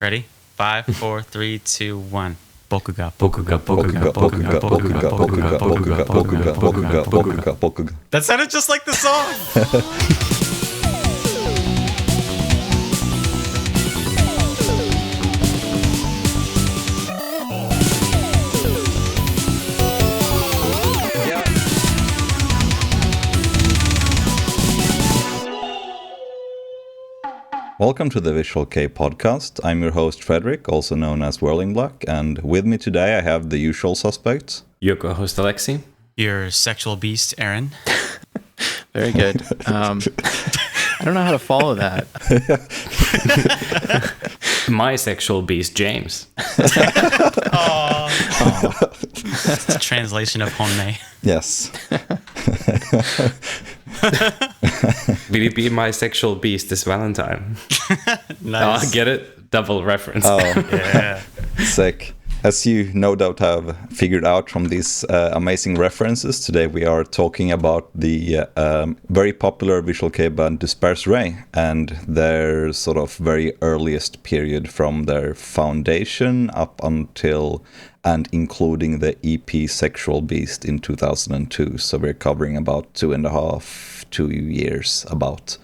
Ready? 5, 4, 3, 2, 1. Bokuga. That sounded just like the song. Welcome to the Visual Kei Podcast. I'm your host, Frederick, also known as Whirling Black, and with me today I have the usual suspects. Your co-host, Alexi. Your sexual beast, Aaron. Very good. I don't know how to follow that. My sexual beast, James. It's a translation of Honmei. Yes. Will you be my sexual beast this Valentine? Nice. Oh, get it? Double reference. Oh, Yeah. sick. As you no doubt have figured out from these amazing references, today we are talking about the very popular Visual Kei band D'espairsRay and their sort of very earliest period from their foundation up until and including the EP Sexual Beast in 2002. So we're covering about 2 years about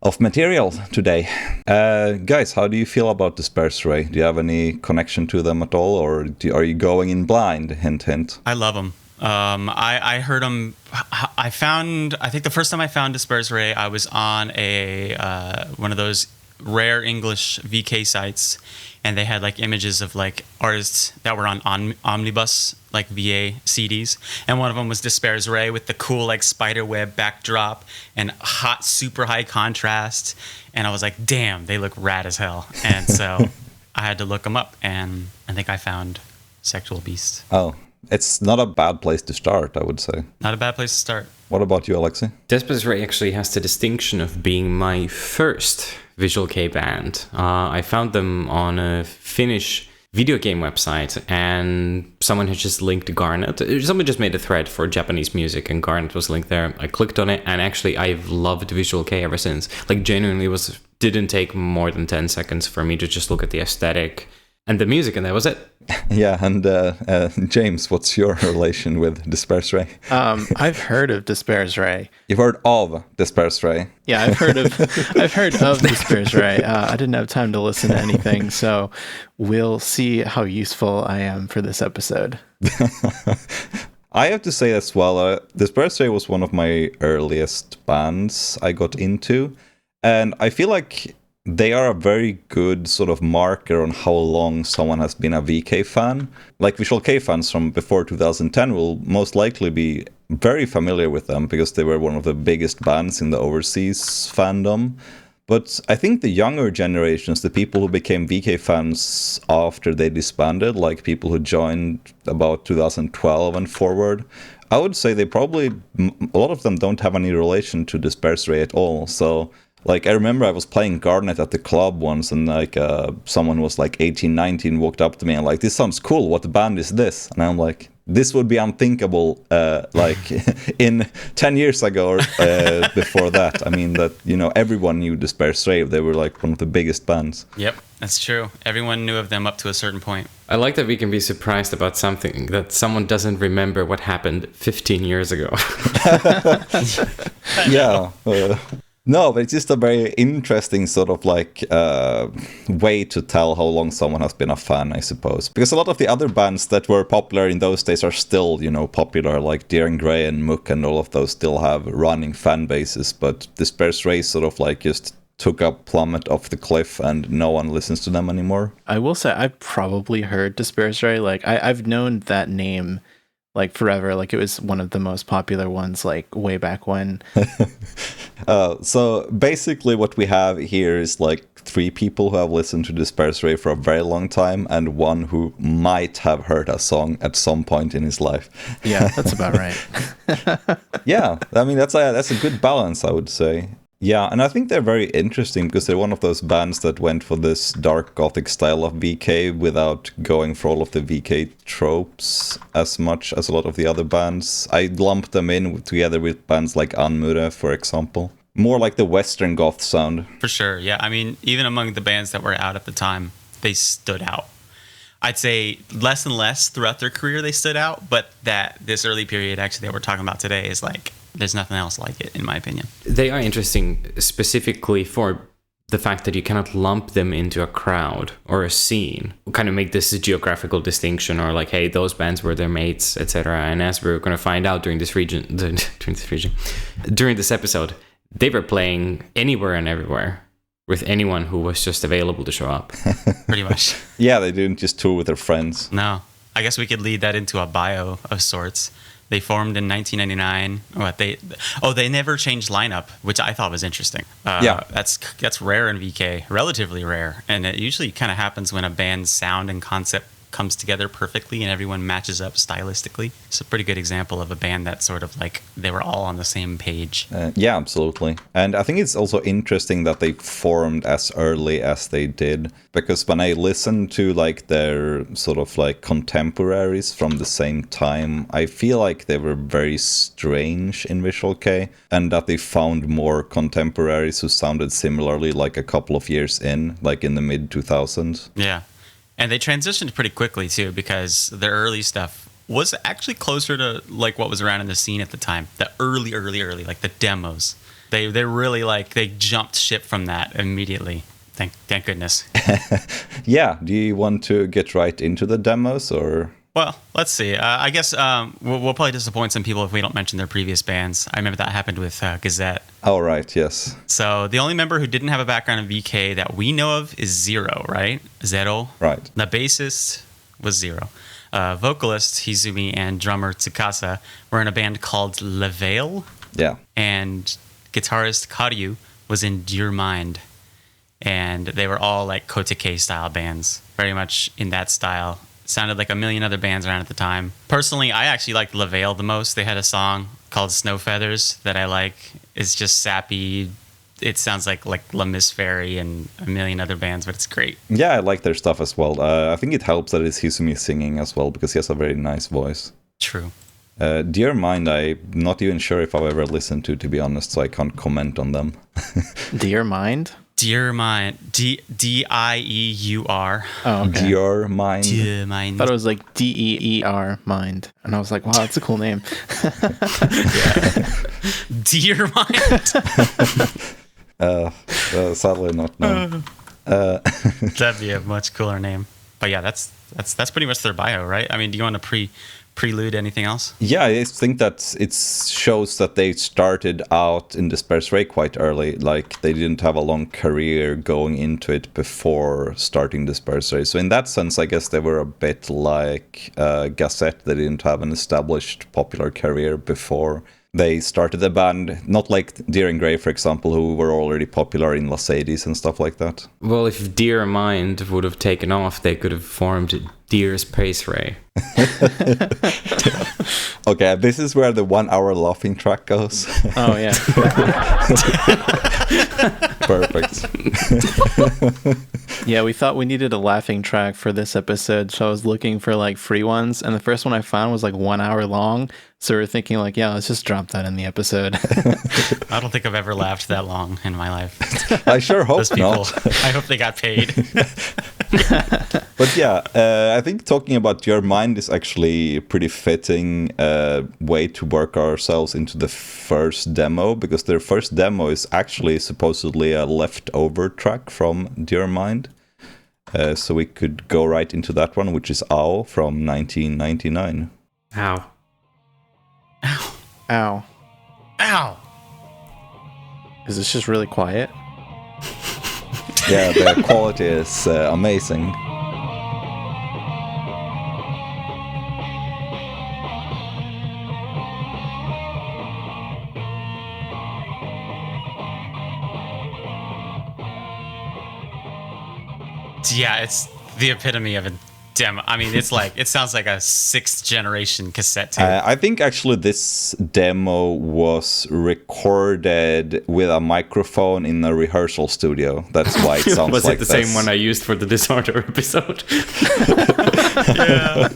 of material today. Guys, how do you feel about D'espairsRay? Do you have any connection to them at all, or are you going in blind? Hint, hint. I love them. I heard them. I think the first time I found D'espairsRay, I was on one of those rare English VK sites, and they had like images of like artists that were on omnibus like VA CDs, and one of them was D'espairsRay with the cool like spiderweb backdrop and hot super high contrast, and I was like, damn, they look rad as hell. And so I had to look them up, and I think I found Sexual Beast. Oh, it's not a bad place to start, I would say. Not a bad place to start. What about you, Alexi? D'espairsRay actually has the distinction of being my first Visual Kei band. I found them on a Finnish video game website, and someone had just linked Garnet. Someone just made a thread for Japanese music, and Garnet was linked there. I clicked on it, and actually I've loved Visual Kei ever since. Like, genuinely didn't take more than 10 seconds for me to just look at the aesthetic and the music, and that was it. Yeah, and James, what's your relation with D'espairsRay? I've heard of D'espairsRay. You've heard of D'espairsRay? Yeah, I've heard of D'espairsRay. I didn't have time to listen to anything, so we'll see how useful I am for this episode. I have to say as well, D'espairsRay was one of my earliest bands I got into, and I feel like they are a very good sort of marker on how long someone has been a VK fan. Like, Visual Kei fans from before 2010 will most likely be very familiar with them because they were one of the biggest bands in the overseas fandom. But I think the younger generations, the people who became VK fans after they disbanded, like people who joined about 2012 and forward, I would say a lot of them don't have any relation to D'espairsRay at all. So, like, I remember I was playing Garnet at the club once, and like someone was like 18, 19, walked up to me and like, this sounds cool, what band is this? And I'm like, this would be unthinkable like in 10 years ago or before that. I mean, that, you know, everyone knew D'espairsRay. They were like one of the biggest bands. Yep, that's true. Everyone knew of them up to a certain point. I like that we can be surprised about something that someone doesn't remember what happened 15 years ago. Yeah. No, but it's just a very interesting sort of like way to tell how long someone has been a fan, I suppose. Because a lot of the other bands that were popular in those days are still, you know, popular, like Deer and Grey and Mook and all of those still have running fan bases. But D'espairsRay sort of like just took a plummet off the cliff and no one listens to them anymore. I will say I've probably heard D'espairsRay. Like, I've known that name like forever. Like, it was one of the most popular ones, like way back when. So basically what we have here is like 3 people who have listened to D'espairsRay for a very long time and one who might have heard a song at some point in his life. Yeah, that's about right. Yeah, I mean, that's a good balance, I would say. Yeah, and I think they're very interesting because they're one of those bands that went for this dark gothic style of VK without going for all of the VK tropes as much as a lot of the other bands. I lumped them in together with bands like Anmure, for example. more like the Western goth sound. For sure, yeah. I mean, even among the bands that were out at the time, they stood out. I'd say less and less throughout their career they stood out, but this early period actually that we're talking about today is like, there's nothing else like it, in my opinion. They are interesting specifically for the fact that you cannot lump them into a crowd or a scene, kind of make this a geographical distinction, or like, hey, those bands were their mates, etc. And as we're going to find out during this episode, they were playing anywhere and everywhere with anyone who was just available to show up. Pretty much. Yeah, they didn't just tour with their friends. No. I guess we could lead that into a bio of sorts. They formed in 1999. They never changed lineup, which I thought was interesting. That's rare in VK, relatively rare. And it usually kind of happens when a band's sound and concept comes together perfectly and everyone matches up stylistically. It's a pretty good example of a band that sort of like they were all on the same page. Yeah, absolutely. And I think it's also interesting that they formed as early as they did, because when I listen to like their sort of like contemporaries from the same time, I feel like they were very strange in Visual Kei, and that they found more contemporaries who sounded similarly like a couple of years in, like in the mid 2000s. Yeah. And they transitioned pretty quickly, too, because their early stuff was actually closer to, like, what was around in the scene at the time. The early, like, the demos. They really, like, they jumped ship from that immediately. Thank goodness. Yeah. Do you want to get right into the demos, or...? Well, let's see. I guess we'll probably disappoint some people if we don't mention their previous bands. I remember that happened with Gazette. Oh, right, yes. So the only member who didn't have a background in VK that we know of is Zero, right? Zero. Right. The bassist was Zero. Vocalist Hizumi and drummer Tsukasa were in a band called Le Veil. Yeah. And guitarist Karyu was in Dear Mind. And they were all like Kotike style bands, very much in that style. Sounded like a million other bands around at the time. Personally, I actually liked Le Veil the most. They had a song called Snow Feathers that I like. It's just sappy. It sounds like La Miss Fairy and a million other bands, but it's great. Yeah, I like their stuff as well. I think it helps that it's Hizumi singing as well, because he has a very nice voice. True. Dear Mind, I'm not even sure if I've ever listened to be honest, so I can't comment on them. Dear Mind? Dear Mind. D-I-E-U-R. Oh, okay. Dear Mind. Dear Mind. I thought it was like D-E-E-R, Mind. And I was like, wow, that's a cool name. Dear Mind. Sadly not, no. That'd be a much cooler name. But yeah, that's pretty much their bio, right? I mean, do you want to prelude anything else? Yeah, I think that it shows that they started out in D'espairsRay quite early. Like, they didn't have a long career going into it before starting D'espairsRay. So in that sense, I guess they were a bit like Gazette. They didn't have an established popular career before they started the band. Not like Deer and Grey, for example, who were already popular in Mercedes and stuff like that. Well, if Dear Mind would have taken off, they could have formed D'espairsRay. Okay, this is where the 1 hour laughing track goes. Oh, yeah. Perfect. Yeah, we thought we needed a laughing track for this episode, so I was looking for like free ones, and the first one I found was like 1 hour long. So we're thinking like, yeah, let's just drop that in the episode. I don't think I've ever laughed that long in my life. I sure hope Those people, not. I hope they got paid. But yeah, I think talking about Your Mind is actually a pretty fitting way to work ourselves into the first demo, because their first demo is actually supposedly a leftover track from Dear Mind. So we could go right into that one, which is Ow from 1999. Ow. Ow. Ow. Ow. Is this just really quiet? Yeah, the quality is amazing. Yeah, it's the epitome of a demo. I mean, it's like, it sounds like a 6th generation cassette tape. I think actually this demo was recorded with a microphone in a rehearsal studio. That's why it sounds Was like it the this. same one I used for the Disorder episode? Yeah.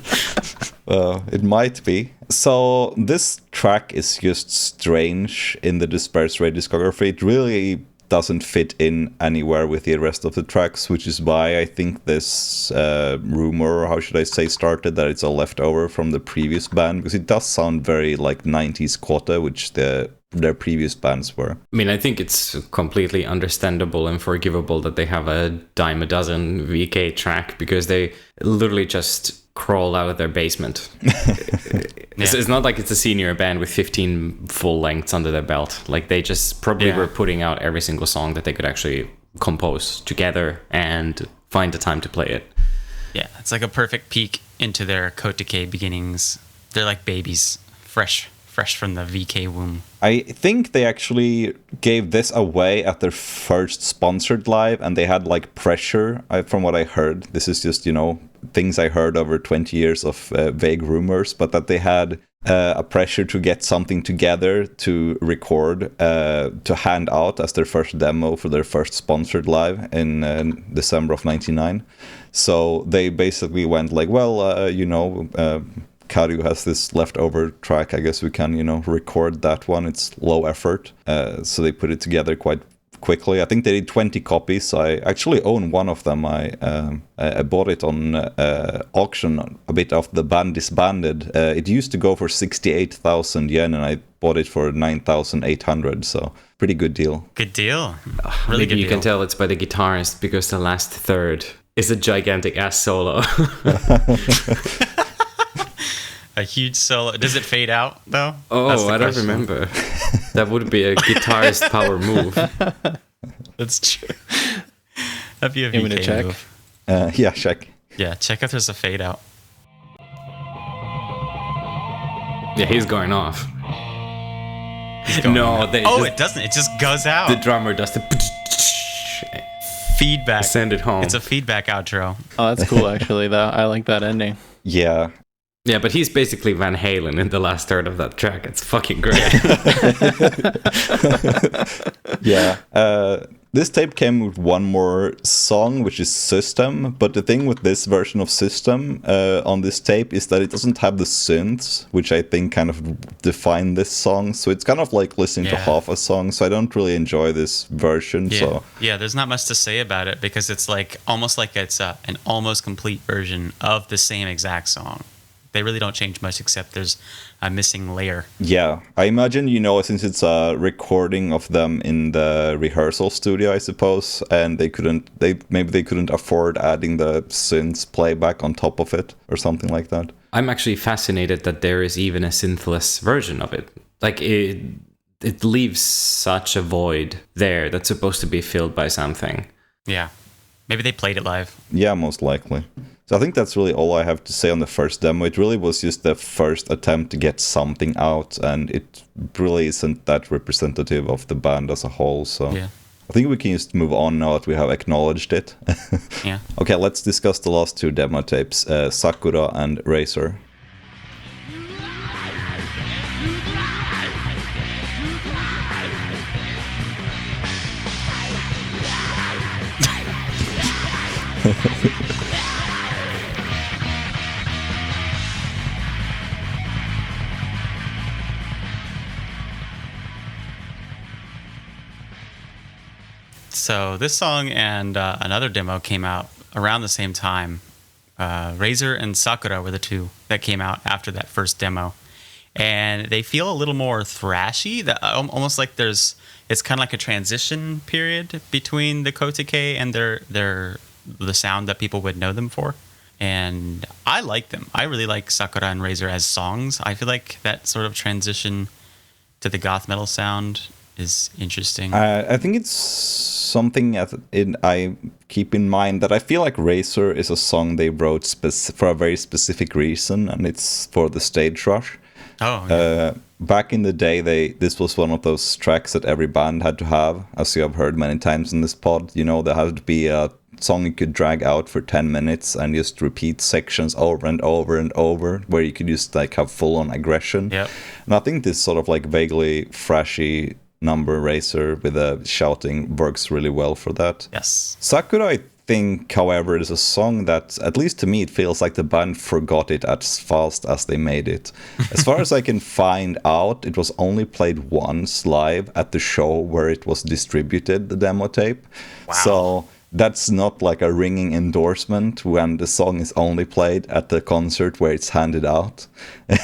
It might be. So this track is just strange in the D'espairsRay discography. It really doesn't fit in anywhere with the rest of the tracks, which is why I think this rumor, or how should I say, started, that it's a leftover from the previous band, because it does sound very like 90s Kota, which their previous bands were. I mean, I think it's completely understandable and forgivable that they have a dime a dozen VK track, because they literally just crawl out of their basement. It's not like it's a senior band with 15 full lengths under their belt. Like, they just probably were putting out every single song that they could actually compose together and find the time to play it. Yeah, it's like a perfect peek into their Kota Kei beginnings. They're like babies, fresh from the VK womb. I think they actually gave this away at their first sponsored live, and they had like pressure, from what I heard. This is just, things I heard over 20 years of vague rumors, but that they had a pressure to get something together to record, to hand out as their first demo for their first sponsored live in December of 99. So they basically went like, well, Karyu has this leftover track. I guess we can, record that one. It's low effort. So they put it together quite quickly. I think they did 20 copies. I actually own one of them. I bought it on auction a bit after the band disbanded. It used to go for 68,000 yen, and I bought it for 9,800. So pretty good deal. Good deal. Really Maybe good you can tell it's by the guitarist, because the last third is a gigantic ass solo. A huge solo. Does it fade out, though? Oh, I don't remember. That would be a guitarist power move. That's true. That'd be a You want me to check? move. Yeah, check. Yeah, check if there's a fade out. Yeah, he's going off. It doesn't. It just goes out. The drummer does the feedback. Send it home. It's a feedback outro. Oh, that's cool, actually, though. I like that ending. Yeah. Yeah, but he's basically Van Halen in the last third of that track. It's fucking great. Yeah. This tape came with one more song, which is System. But the thing with this version of System on this tape is that it doesn't have the synths, which I think kind of define this song. So it's kind of like listening to half a song. So I don't really enjoy this version. Yeah, there's not much to say about it, because it's like almost like it's an almost complete version of the same exact song. They really don't change much, except there's a missing layer. Yeah, I imagine, since it's a recording of them in the rehearsal studio, I suppose, and they couldn't afford adding the synths playback on top of it or something like that. I'm actually fascinated that there is even a synthless version of it. Like, it leaves such a void there that's supposed to be filled by something. Yeah. Maybe they played it live. Yeah, most likely. So I think that's really all I have to say on the first demo. It really was just the first attempt to get something out, and it really isn't that representative of the band as a whole. So yeah. I think we can just move on now that we have acknowledged it. Yeah. Okay, let's discuss the last two demo tapes, Sakura and Razor. So this song and another demo came out around the same time. Razor and Sakura were the two that came out after that first demo. And they feel a little more thrashy, almost like it's kind of like a transition period between the Kota Kei and the sound that people would know them for. And I like them. I really like Sakura and Razor as songs. I feel like that sort of transition to the goth metal sound is interesting. I think it's something I keep in mind, that I feel like Razor is a song they wrote for a very specific reason, and it's for the stage rush. Oh, yeah. Back in the day, this was one of those tracks that every band had to have, as you have heard many times in this pod. There had to be a song you could drag out for 10 minutes and just repeat sections over and over and over, where you could just like have full-on aggression. Yep. And I think this sort of like vaguely thrashy number, Razor, with a shouting, works really well for that. Yes. Sakura, I think, however, it is a song that, at least to me, it feels like the band forgot it as fast as they made it. As far as I can find out, it was only played once live at the show where it was distributed, the demo tape. Wow. So that's not like a ringing endorsement when the song is only played at the concert where it's handed out.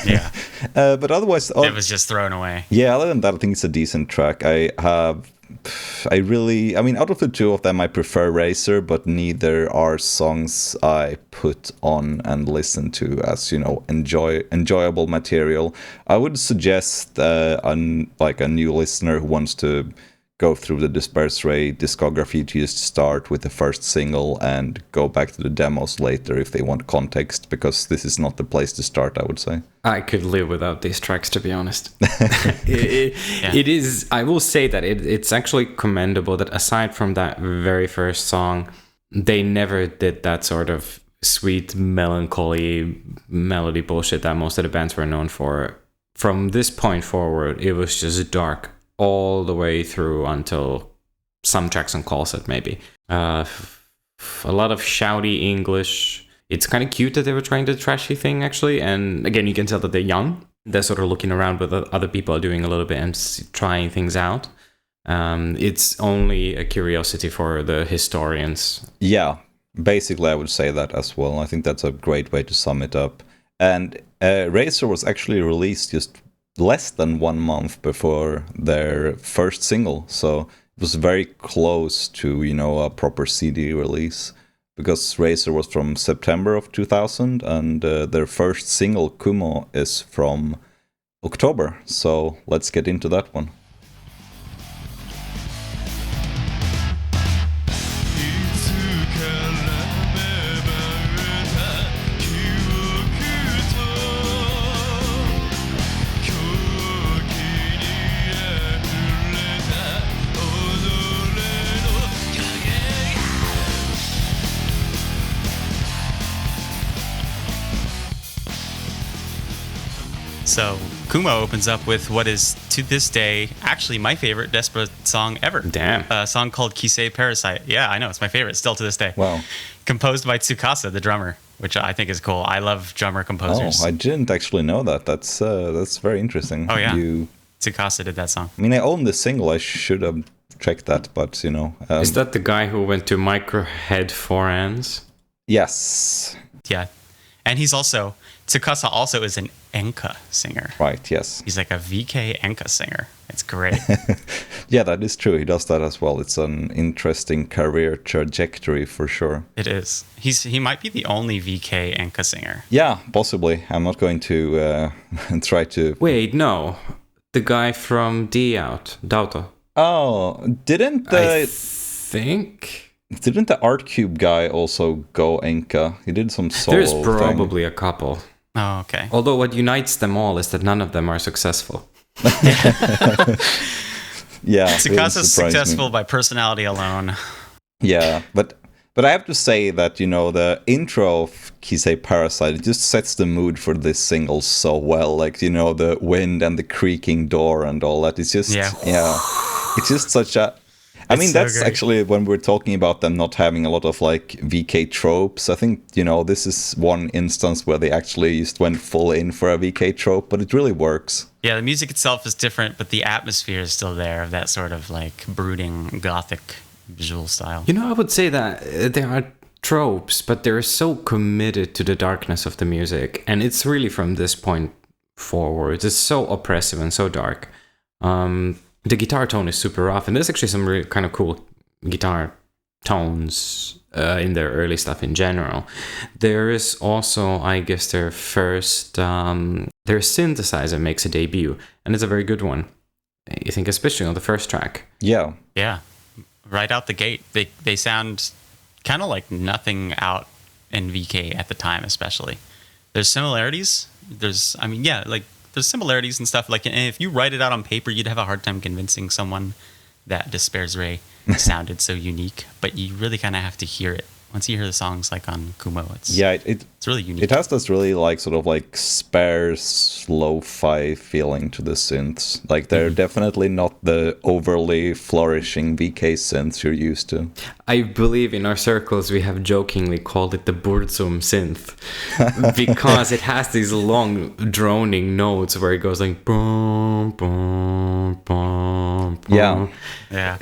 Yeah. But otherwise... it was just thrown away. Yeah, other than that, I think it's a decent track. I mean, out of the two of them, I prefer Racer, but neither are songs I put on and listen to as, enjoyable material. I would suggest a new listener who wants to go through the D'espairsRay discography to just start with the first single and go back to the demos later if they want context, because this is not the place to start, I would say. I could live without these tracks, to be honest. It is, I will say that it's actually commendable that aside from that very first song, they never did that sort of sweet, melancholy melody bullshit that most of the bands were known for. From this point forward, it was just dark all the way through until some tracks on Callset, maybe. A lot of shouty English. It's kind of cute that they were trying the trashy thing, actually. And again, you can tell that they're young. They're sort of looking around what other people are doing a little bit and trying things out. It's only a curiosity for the historians. Yeah, basically I would say that as well. I think that's a great way to sum it up. And Racer was actually released just less than 1 month before their first single, so it was very close to a proper CD release, because Racer was from September of 2000 and their first single, Kumo, is from October. So let's get into that one. So Kumo opens up with what is, to this day, actually my favorite Desperate song ever. Damn. A song called Kisei Parasite. Yeah, I know. It's my favorite still to this day. Wow. Composed by Tsukasa, the drummer, which I think is cool. I love drummer composers. Oh, I didn't actually know that. That's very interesting. Oh, yeah. Tsukasa did that song. I mean, I own the single. I should have checked that, but, Is that the guy who went to Microhead Foran's? Yes. Yeah. And Tsukasa also is an enka singer. Right, yes. He's like a VK enka singer. It's great. Yeah, that is true. He does that as well. It's an interesting career trajectory for sure. It is. He might be the only VK enka singer. Yeah, possibly. I'm not going to try to... Wait, no. The guy from D Out, Dauto. Oh, didn't I think... Didn't the Art Cube guy also go enka? He did some solo There's probably a couple. Oh, okay. Although what unites them all is that none of them are successful. Yeah. Tsukasa's successful by personality alone. Yeah, but I have to say that, the intro of Kisei Parasite, it just sets the mood for this single so well. Like, the wind and the creaking door and all that. It's just, it's just such a... I mean, that's so actually when we're talking about them not having a lot of like VK tropes. I think, this is one instance where they actually just went full in for a VK trope, but it really works. Yeah, the music itself is different, but the atmosphere is still there of that sort of like brooding gothic visual style. I would say that there are tropes, but they're so committed to the darkness of the music. And it's really from this point forward. It's so oppressive and so dark. The guitar tone is super rough, and there's actually some really kind of cool guitar tones in their early stuff in general. There is also, I guess, their first... their synthesizer makes a debut, and it's a very good one. I think especially on the first track. Yeah. Yeah. Right out the gate. They sound kind of like nothing out in VK at the time, especially. There's similarities. There's similarities and stuff. Like, if you write it out on paper, you'd have a hard time convincing someone that D'espairsRay sounded so unique. But you really kind of have to hear it Once you hear the songs like on Kumo, it's it's really unique. It has this really like sort of like sparse lo-fi feeling to the synths. Like they're definitely not the overly flourishing VK synths you're used to. I believe in our circles we have jokingly called it the Burzum synth because it has these long droning notes where it goes like boom, boom, boom, boom. Yeah.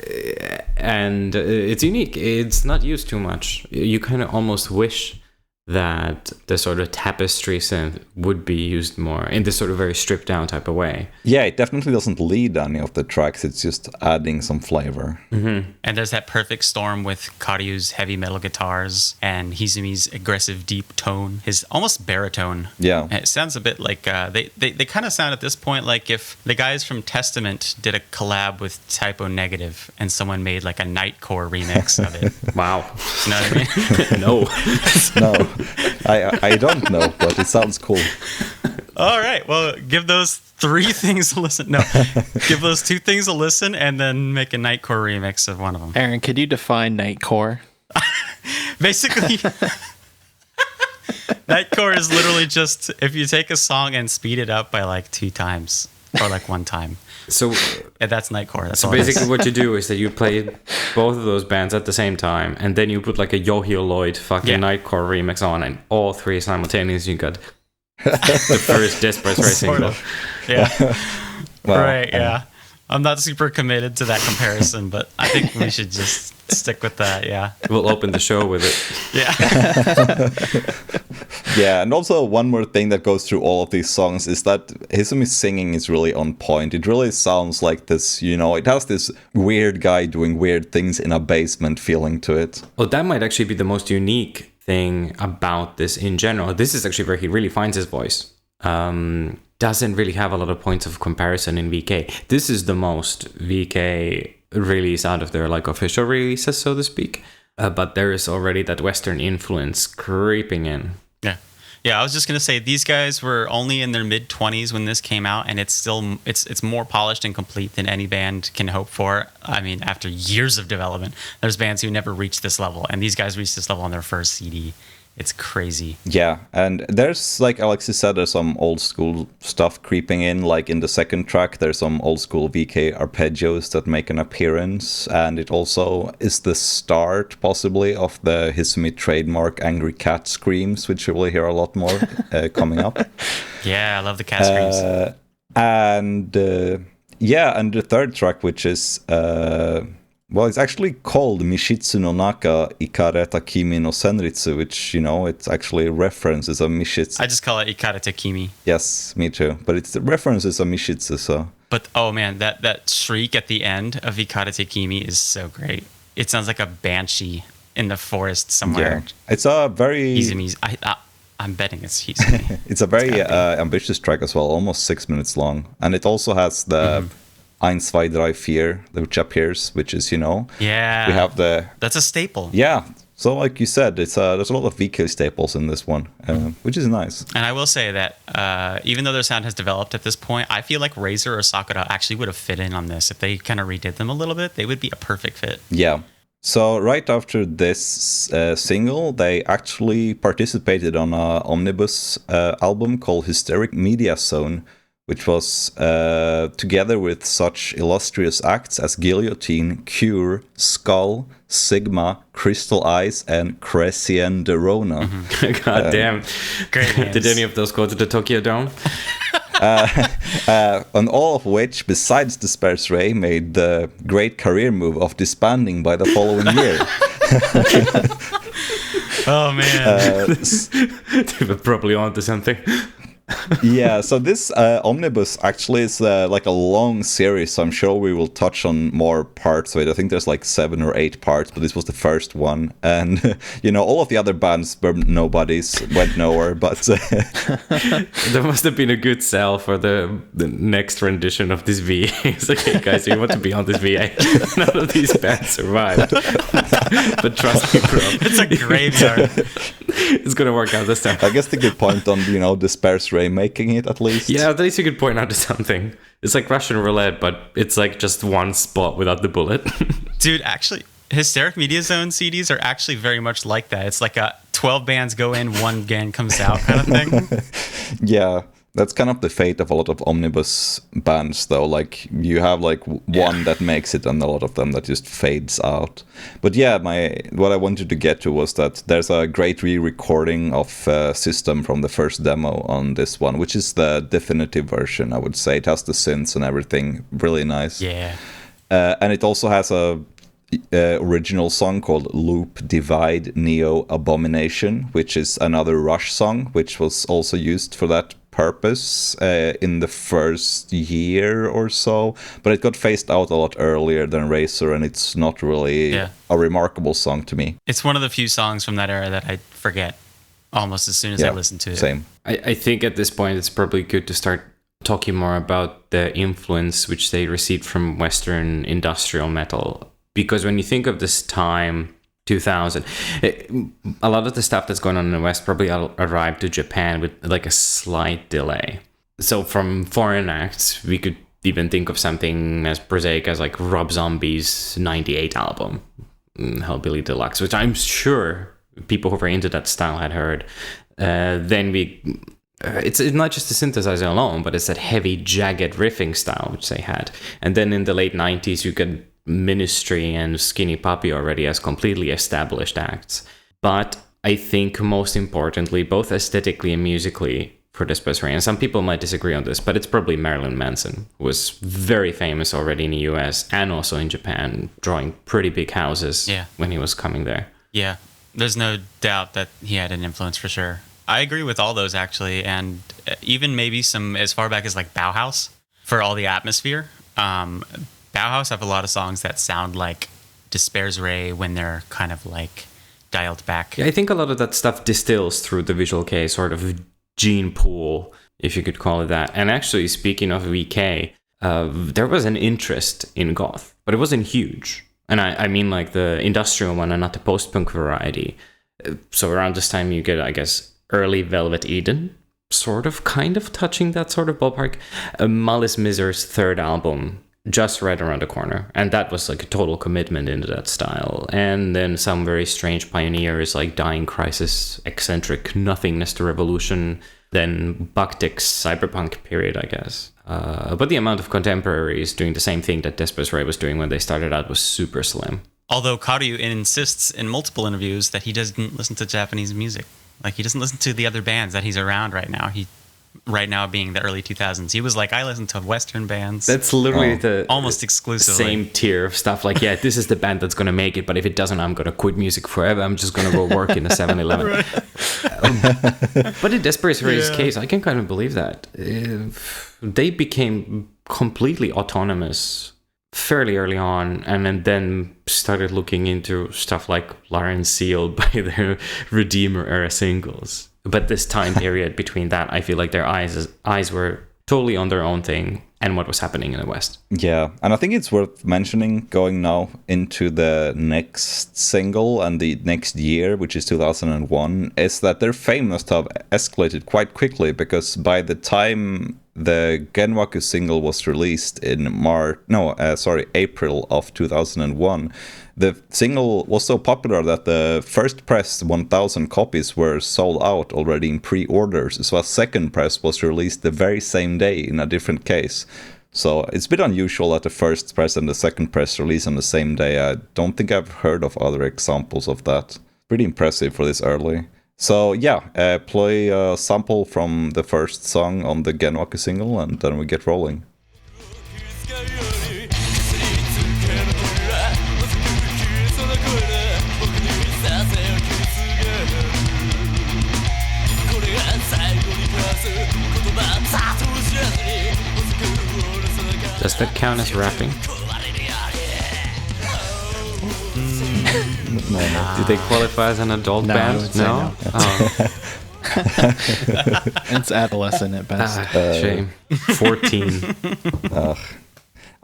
And it's unique. It's not used too much. You kind of almost wish that the sort of tapestry synth would be used more in this sort of very stripped down type of way. Yeah, it definitely doesn't lead any of the tracks. It's just adding some flavor. Mm-hmm. And there's that perfect storm with Karyu's heavy metal guitars and Hizumi's aggressive deep tone, his almost baritone. Yeah. And it sounds a bit like, they kind of sound at this point like if the guys from Testament did a collab with Typo Negative and someone made like a Nightcore remix of it. Wow. You know what I mean? No. No. I don't know, but it sounds cool. All right. Well, give those 3 things a listen. No, give those 2 things a listen and then make a Nightcore remix of one of them. Aaron, could you define Nightcore? Basically, Nightcore is literally just if you take a song and speed it up by like 2 times or like 1 time. So That's Nightcore. That's So all it is. basically what you do is that you play both of those bands at the same time, and then you put like a Yohio Lloyd fucking Nightcore remix on, and all 3 simultaneously you got the first D'espairsRay single. Yeah. Well, right, yeah. I'm not super committed to that comparison, but I think we should just stick with that, yeah. We'll open the show with it. Yeah. Yeah, and also one more thing that goes through all of these songs is that Hizumi's singing is really on point. It really sounds like this, it has this weird guy doing weird things in a basement feeling to it. Well, that might actually be the most unique thing about this in general. This is actually where he really finds his voice. Doesn't really have a lot of points of comparison in VK. This is the most VK release out of their like official releases, so to speak. But there is already that Western influence creeping in. Yeah, I was just gonna say these guys were only in their mid-20s when this came out, and it's still it's more polished and complete than any band can hope for. I mean, after years of development, there's bands who never reached this level, and these guys reached this level on their first CD. It's crazy. Yeah, and there's, like Alexis said, there's some old school stuff creeping in. Like in the second track, there's some old school VK arpeggios that make an appearance, and it also is the start, possibly, of the Hizumi trademark Angry Cat Screams, which you will hear a lot more coming up. Yeah, I love the cat screams. And the third track, which is... it's actually called Mishitsu no Naka Ikareta Kimi no Senritsu, which, it actually references a Mishitsu. I just call it Ikarete Kimi. Yes, me too. But it references a Mishitsu, so... But, oh man, that shriek at the end of Ikarete Kimi is so great. It sounds like a banshee in the forest somewhere. Yeah. It's a very... Izumi's... I'm betting it's Hizumi. It's a very ambitious track as well, almost 6 minutes long. And it also has the... Eins, zwei, drei, vier, which appears, which is, Yeah. we have the... That's a staple. Yeah. So like you said, there's a lot of VK staples in this one, which is nice. And I will say that even though their sound has developed at this point, I feel like Razor or Sakura actually would have fit in on this. If they kind of redid them a little bit, they would be a perfect fit. Yeah. So right after this single, they actually participated on an omnibus album called Hysteric Media Zone, which was together with such illustrious acts as Guillotine, Cure, Skull, Sigma, Crystal Eyes, and Crescien de Rona. God damn. Great names. Did any of those go to the Tokyo Dome? And all of which, besides D'espairsRay, made the great career move of disbanding by the following year. Oh, man. They were probably onto something. Yeah, so this omnibus actually is like a long series, so I'm sure we will touch on more parts of it. I think there's like 7 or 8 parts, but this was the first one. And, all of the other bands were nobodies, went nowhere, but... There must have been a good sell for the next rendition of this VA. It's like, hey guys, you want to be on this VA? None of these bands survived. But trust me, bro. It's a graveyard. It's going to work out this time. I guess they could point on, D'espairsRay making it at least. Yeah, at least you could point out to something. It's like Russian roulette, but it's like just one spot without the bullet. Dude, actually, Hysteric Media Zone CDs are actually very much like that. It's like a 12 bands go in, one band comes out kind of thing. Yeah, that's kind of the fate of a lot of omnibus bands, though. Like, you have like one that makes it and a lot of them that just fades out. But yeah, what I wanted to get to was that there's a great re-recording of System from the first demo on this one, which is the definitive version, I would say. It has the synths and everything, really nice. Yeah. And it also has a original song called Loop Divide Neo Abomination, which is another Rush song, which was also used for that purpose in the first year or so, but it got phased out a lot earlier than Razor, and it's not really a remarkable song to me. It's one of the few songs from that era that I forget almost as soon as I listen to it. Same. I think at this point it's probably good to start talking more about the influence which they received from Western industrial metal. Because when you think of this time, 2000, a lot of the stuff that's going on in the West probably arrived to Japan with like a slight delay. So from foreign acts, we could even think of something as prosaic as like Rob Zombie's 98 album, Hellbilly Deluxe, which I'm sure people who were into that style had heard. It's not just the synthesizer alone, but it's that heavy, jagged riffing style which they had. And then in the late 90s, you could Ministry and Skinny Puppy already as completely established acts. But I think most importantly, both aesthetically and musically for D'espairsRay, and some people might disagree on this, but it's probably Marilyn Manson, who was very famous already in the US and also in Japan, drawing pretty big houses when he was coming there. Yeah, there's no doubt that he had an influence for sure. I agree with all those actually, and even maybe some as far back as like Bauhaus for all the atmosphere. Bauhaus have a lot of songs that sound like D'espairsRay when they're kind of like dialed back. Yeah, I think a lot of that stuff distills through the Visual Kei sort of gene pool, if you could call it that. And actually, speaking of VK, there was an interest in goth, but it wasn't huge. And I mean like the industrial one and not the post-punk variety. So around this time you get, I guess, early Velvet Eden, sort of, kind of touching that sort of ballpark. Malice Miser's third album, just right around the corner, and that was like a total commitment into that style. And then some very strange pioneers like Dying Crisis, Eccentric, Nothingness to Revolution, then Buktik's cyberpunk period, I guess. But the amount of contemporaries doing the same thing that D'espairsRay was doing when they started out was super slim. Although Karyu insists in multiple interviews that he doesn't listen to Japanese music. Like, he doesn't listen to the other bands that he's around right now. Right now being the early 2000s, he was like, I listen to Western bands. That's literally the almost exclusively same tier of stuff. Like, yeah, this is the band that's going to make it, but if it doesn't, I'm going to quit music forever. I'm just going to go work in a 7-Eleven. Right. But in D'espairsRay's case, I can kind of believe that. They became completely autonomous fairly early on, and then started looking into stuff like Lauren Sealed by their Redeemer era singles. But this time period between that, I feel like their eyes were totally on their own thing and what was happening in the West. Yeah, and I think it's worth mentioning, going now into the next single and the next year, which is 2001, is that their fame must have escalated quite quickly, because by the time the Genwaku single was released in April of 2001, the single was so popular that the first press 1,000 copies were sold out already in pre-orders. So a second press was released the very same day in a different case. So it's a bit unusual that the first press and the second press release on the same day. I don't think I've heard of other examples of that. Pretty impressive for this early. So yeah, play a sample from the first song on the Genwaku single, and then we get rolling. Does that count as rapping? No. Do they qualify as an adult band? No? Oh. It's adolescent at best. Shame. 14.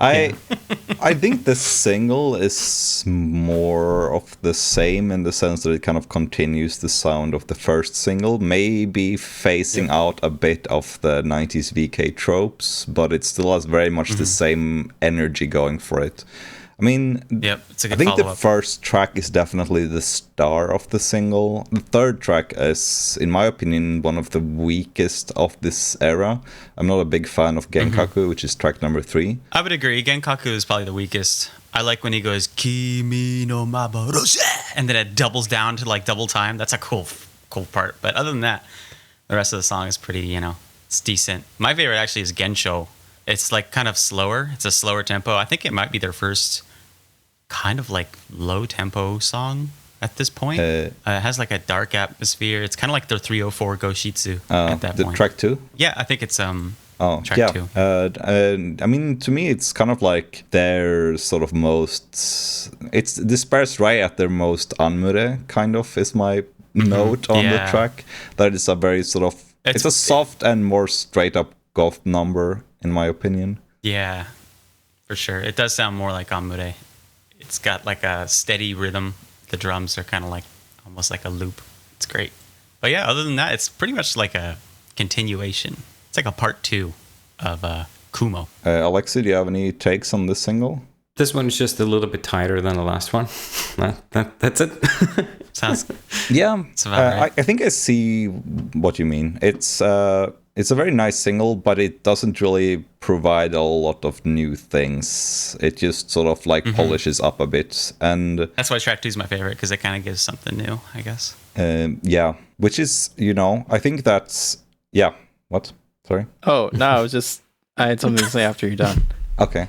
I think the single is more of the same in the sense that it kind of continues the sound of the first single, maybe phasing out a bit of the 90s VK tropes, but it still has very much the same energy going for it. I mean, Yep, it's a I good think the follow-up. first track is definitely the star of the single. The third track is, in my opinion, one of the weakest of this era. I'm not a big fan of Genkaku, which is track number 3. I would agree. Genkaku is probably the weakest. I like when he goes Kimi no Mabarose, and then it doubles down to like double time. That's a cool part. But other than that, the rest of the song is pretty, it's decent. My favorite actually is Gensho. It's like kind of slower. It's a slower tempo. I think it might be their first kind of like low tempo song at this point. It has like a dark atmosphere. It's kind of like their 304 Goshitsu at that point. Track 2? Yeah, I think it's track yeah. 2. I mean, to me, it's kind of like their sort of most... It's D'espairsRay at their most anmure, kind of, is my note on the track. That is a very sort of... It's a soft and more straight-up goth number, in my opinion. Yeah, for sure. It does sound more like anmure. It's got like a steady rhythm. The drums are kind of like almost like a loop. It's great. But yeah, other than that, it's pretty much like a continuation. It's like a part 2 of Kumo. Alexi, do you have any takes on this single? This one is just a little bit tighter than the last one. That's it. Sounds Yeah, right. I think I see what you mean. It's a very nice single, but it doesn't really provide a lot of new things. It just sort of like polishes up a bit, and that's why track 2 is my favorite, because it kind of gives something new, I guess. yeah, which is, I think that's What? Sorry. Oh no, I had something to say after you're done. Okay.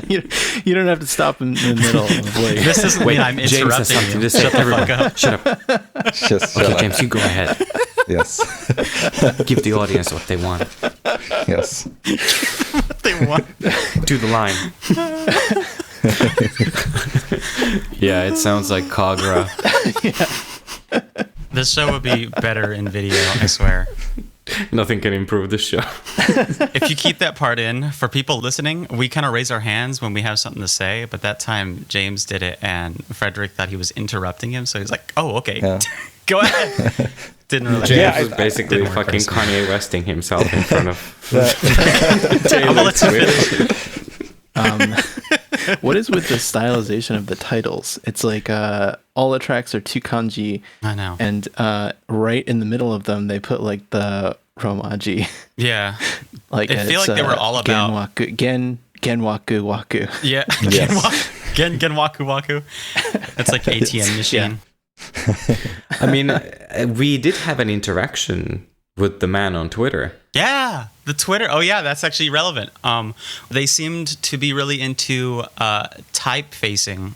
you don't have to stop in the middle. This doesn't mean I'm James has interrupting something you. to say. Shut the fuck up. Shut up. Just Okay, James, you go ahead. Yes. Give the audience what they want. Yes. They want. Do the line. Yeah, it sounds like Kagra. This show would be better in video, I swear. Nothing can improve the show. If you keep that part in, for people listening, we kind of raise our hands when we have something to say, but that time James did it and Frederick thought he was interrupting him, so he's like, oh, okay, Yeah. go ahead. Didn't really James Yeah, was basically didn't work fucking for us. Kanye Westing himself in front of I'm gonna let you finish. What is with the stylization of the titles? It's like all the tracks are 2 kanji, I know. and right in the middle of them they put like the romaji. Yeah. Like I feel like they were all about... genwaku waku. Yeah. Yes. Gen Waku Waku. That's like ATM machine. I mean, we did have an interaction with the man on Twitter. Yeah, the Twitter. Oh, yeah, that's actually relevant. They seemed to be really into typefacing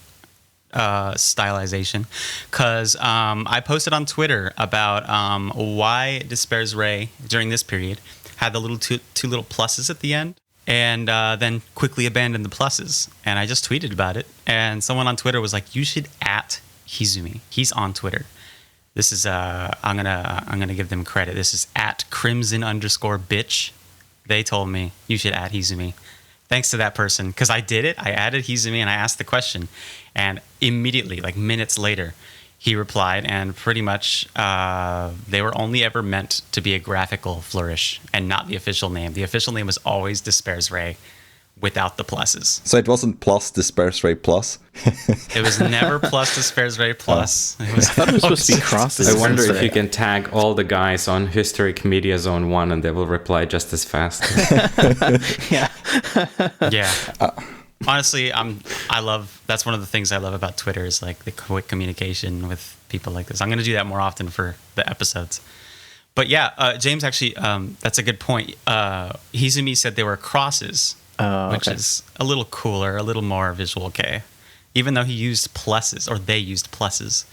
stylization, because I posted on Twitter about why D'espairsRay during this period had the little two little pluses at the end, and then quickly abandoned the pluses. And I just tweeted about it, and someone on Twitter was like, "You should @ Hizumi. He's on Twitter." This is I'm gonna give them credit. This is @crimson_bitch. They told me you should @ Hizumi. Thanks to that person, because I did it. I added Hizumi and I asked the question, and immediately, like minutes later, he replied. And pretty much, they were only ever meant to be a graphical flourish and not the official name. The official name was always D'espairsRay, without the pluses. So it wasn't plus D'espairsRay plus. It was never plus D'espairsRay plus. It was, I thought it was supposed to be crosses. I wonder if D'espairsRay. you can tag all the guys on Hysteric Media Zone 1 and they will reply just as fast. Yeah. Yeah. Honestly, that's one of the things I love about Twitter, is like the quick communication with people like this. I'm going to do that more often for the episodes. But yeah, James, actually, that's a good point. Hizumi said they were crosses, which is a little cooler, a little more Visual Kei. Even though he used pluses, or they used pluses,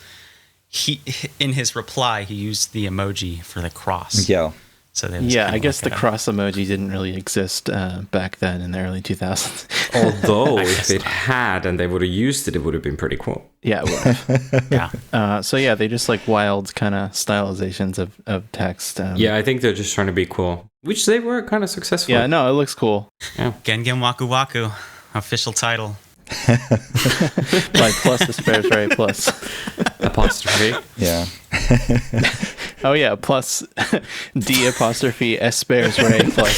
in his reply, he used the emoji for the cross. Yeah. So they was Yeah, kinda I guess like the cross emoji didn't really exist back then in the early 2000s. Although, I if guess it not. had and they would have used it, it would have been pretty cool. Yeah, it would have. Yeah. So yeah, they just like wild kind of stylizations of text. Yeah, I think they're just trying to be cool, which they were kind of successful. Yeah, no, it looks cool. Gen Waku Waku, official title. Like plus D'espairsRay plus. Apostrophe. Yeah. Oh yeah, plus D''espairsRay plus.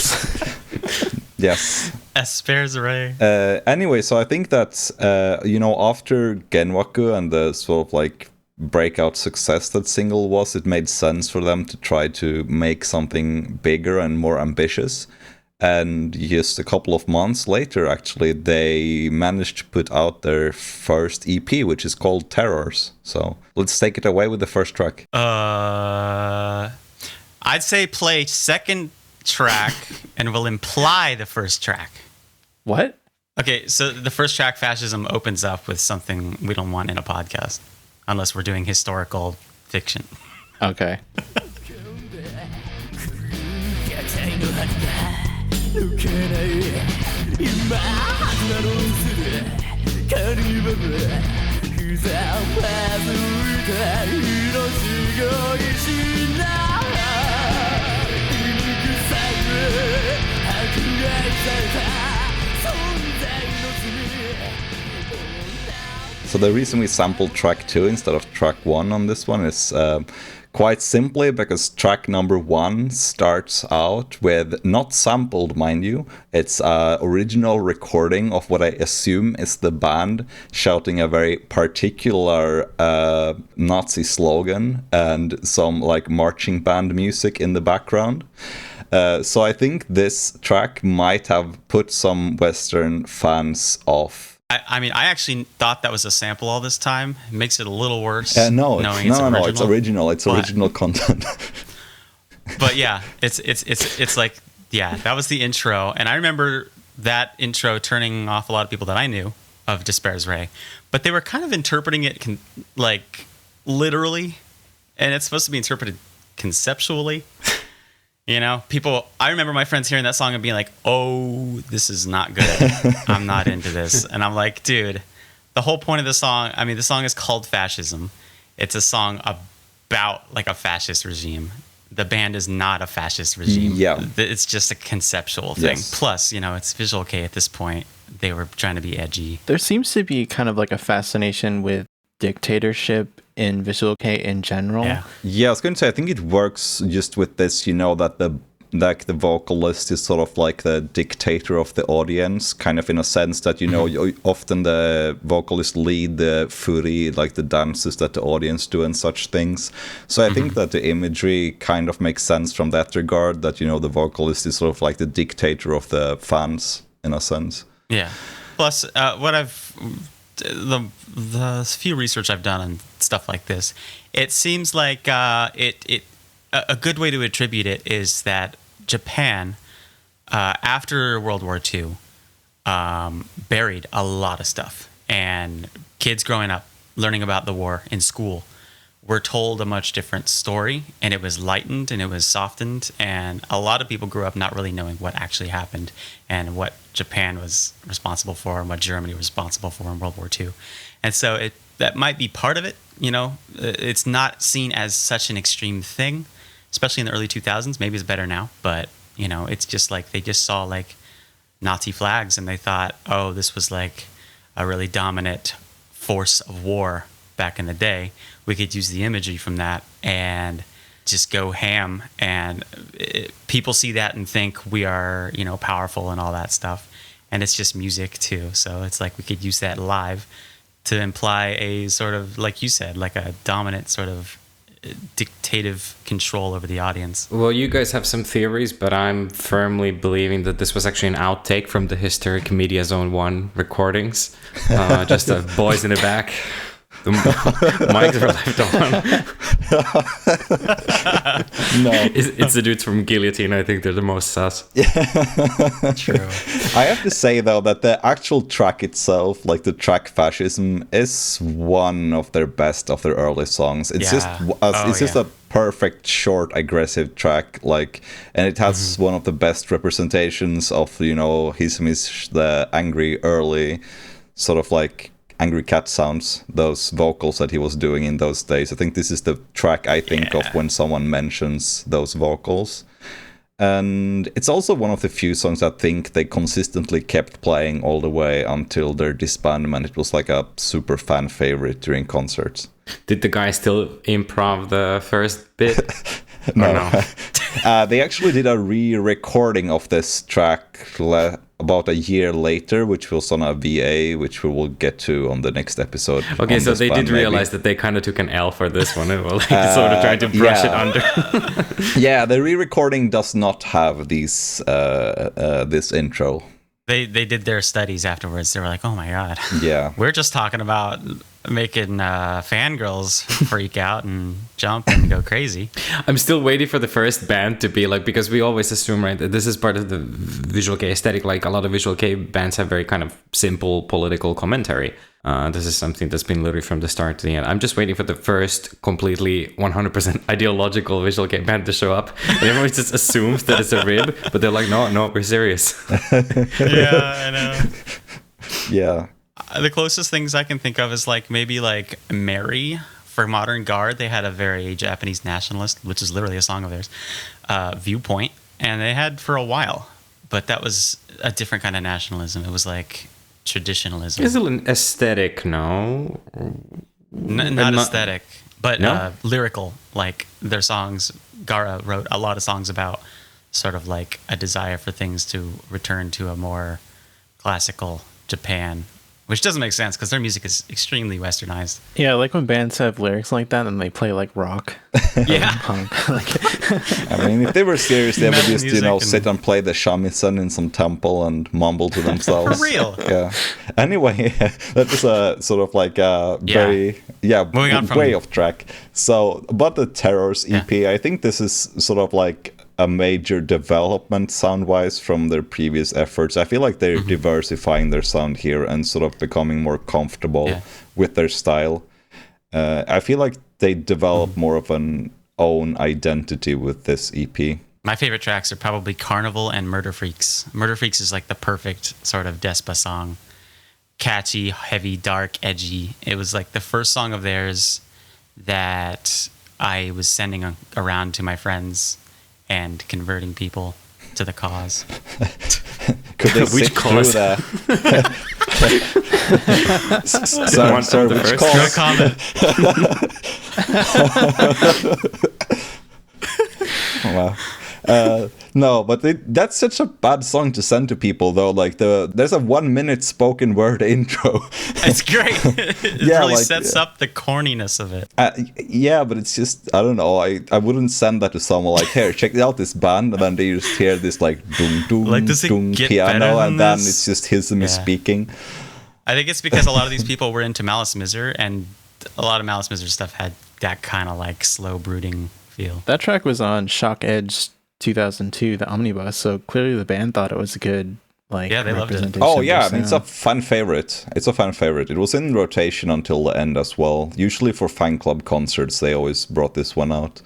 Yes. D'espairsRay. Anyway, so I think that after Genwaku and the sort of like breakout success that single was, it made sense for them to try to make something bigger and more ambitious. And just a couple of months later, actually, they managed to put out their first EP, which is called Terrors. So let's take it away with the first track. I'd say play second track and we'll imply the first track. What? Okay, so the first track, Fascism, opens up with something we don't want in a podcast, unless we're doing historical fiction. Okay. So the reason we sampled track 2 instead of track 1 on this one is quite simply because track number 1 starts out with, not sampled mind you, it's an original recording of what I assume is the band shouting a very particular Nazi slogan and some like marching band music in the background. So I think this track might have put some Western fans off. I mean, I actually thought that was a sample all this time. It makes it a little worse. No, it's original. It's original content. But yeah, it's like, yeah, that was the intro. And I remember that intro turning off a lot of people that I knew of D'espairsRay. But they were kind of interpreting it like literally. And it's supposed to be interpreted conceptually. You know, I remember my friends hearing that song and being like, oh, this is not good. I'm not into this. And I'm like, dude, the whole point of the song, I mean, the song is called Fascism. It's a song about like a fascist regime. The band is not a fascist regime. Yeah. It's just a conceptual thing. Yes. Plus, it's Visual Kei at this point. They were trying to be edgy. There seems to be kind of like a fascination with dictatorship in Visual Kei in general. Yeah, I was going to say, I think it works just with this, that the vocalist is sort of like the dictator of the audience, kind of in a sense that, often the vocalists lead the furi, like the dances that the audience do and such things. So I think that the imagery kind of makes sense from that regard, that, the vocalist is sort of like the dictator of the fans, in a sense. Yeah. Plus, the few research I've done on stuff like this, it seems like a good way to attribute it is that Japan, after World War II, buried a lot of stuff, and kids growing up learning about the war in school were told a much different story, and it was lightened and it was softened, and a lot of people grew up not really knowing what actually happened and what Japan was responsible for and what Germany was responsible for in World War II. And so that might be part of it. It's not seen as such an extreme thing, especially in the early 2000s. Maybe it's better now, but it's just like they just saw like Nazi flags and they thought, oh, this was like a really dominant force of war back in the day. We could use the imagery from that and just go ham, and people see that and think we are, powerful and all that stuff. And it's just music too. So it's like we could use that live to imply a sort of, like you said, like a dominant sort of dictative control over the audience. Well, you guys have some theories, but I'm firmly believing that this was actually an outtake from the Hysteric Media Zone 1 recordings. Just the boys in the back. The mics are left on. No. It's the dudes from Guillotine. I think they're the most sus. True. I have to say, though, that the actual track itself, like the track Fascism, is one of their best of their early songs. It's just a perfect, short, aggressive track, and it has one of the best representations of, the angry early sort of like angry cat sounds, those vocals that he was doing in those days. I think this is the track I think of when someone mentions those vocals. And it's also one of the few songs I think they consistently kept playing all the way until their disbandment. It was like a super fan favorite during concerts. Did the guy still improv the first bit? No. They actually did a re-recording of this track about a year later, which was on a VA, which we will get to on the next episode. Okay, so they did realize that they kind of took an L for this one, and were like sort of trying to brush it under. Yeah, the re-recording does not have these this intro. They did their studies afterwards. They were like, oh my God. Yeah. We're just talking about making fangirls freak out and jump and go crazy. I'm still waiting for the first band to be like, because we always assume, right, that this is part of the Visual Kei aesthetic. Like a lot of Visual Kei bands have very kind of simple political commentary. This is something that's been literally from the start to the end. I'm just waiting for the first completely 100% ideological Visual Kei band to show up. And everyone just assumes that it's a rib, but they're like, no, we're serious. Yeah, I know. Yeah. The closest things I can think of is like maybe like Mary for Modern Guard. They had a very Japanese nationalist, which is literally a song of theirs, viewpoint. And they had for a while. But that was a different kind of nationalism. It was like traditionalism. Is it an aesthetic? No. Not aesthetic, but No? lyrical. Like their songs, Gara wrote a lot of songs about sort of like a desire for things to return to a more classical Japan, which doesn't make sense because their music is extremely westernized. Yeah, I like when bands have lyrics like that and they play like rock. Yeah. Punk. Like, I mean, if they were serious, they would Metal just, music sit and play the shamisen in some temple and mumble to themselves. For real. Yeah. Anyway, that is a sort of like a very, Moving on from- way off track. So, about the Terrors EP, I think this is sort of like a major development sound-wise from their previous efforts. I feel like they're diversifying their sound here and sort of becoming more comfortable with their style. I feel like they develop more of an own identity with this EP. My favorite tracks are probably Carnival and Murder Freaks. Murder Freaks is like the perfect sort of Despa song. Catchy, heavy, dark, edgy. It was like the first song of theirs that I was sending around to my friends and converting people to the cause. Could they Which sit cause? through that? Sir, which first? cause? No comment. Wow. No, but that's such a bad song to send to people, though. Like there's a 1 minute spoken word intro. It's great. It really sets up the corniness of it. Yeah, but it's just, I don't know. I wouldn't send that to someone like, here, check out this band, and then they just hear this like doom doom Like, does it doom get piano, better than and then this? it's just his speaking. I think it's because a lot of these people were into Malice Miser, and a lot of Malice Miser stuff had that kind of like slow brooding feel. that track was on Shock Edge 2002, the Omnibus, so clearly the band thought it was a good like Yeah, they loved it. representation Oh of yeah, their I mean, it's a sound. fan favorite. It's a fan favorite. It was in rotation until the end as well. Usually for fan club concerts, they always brought this one out.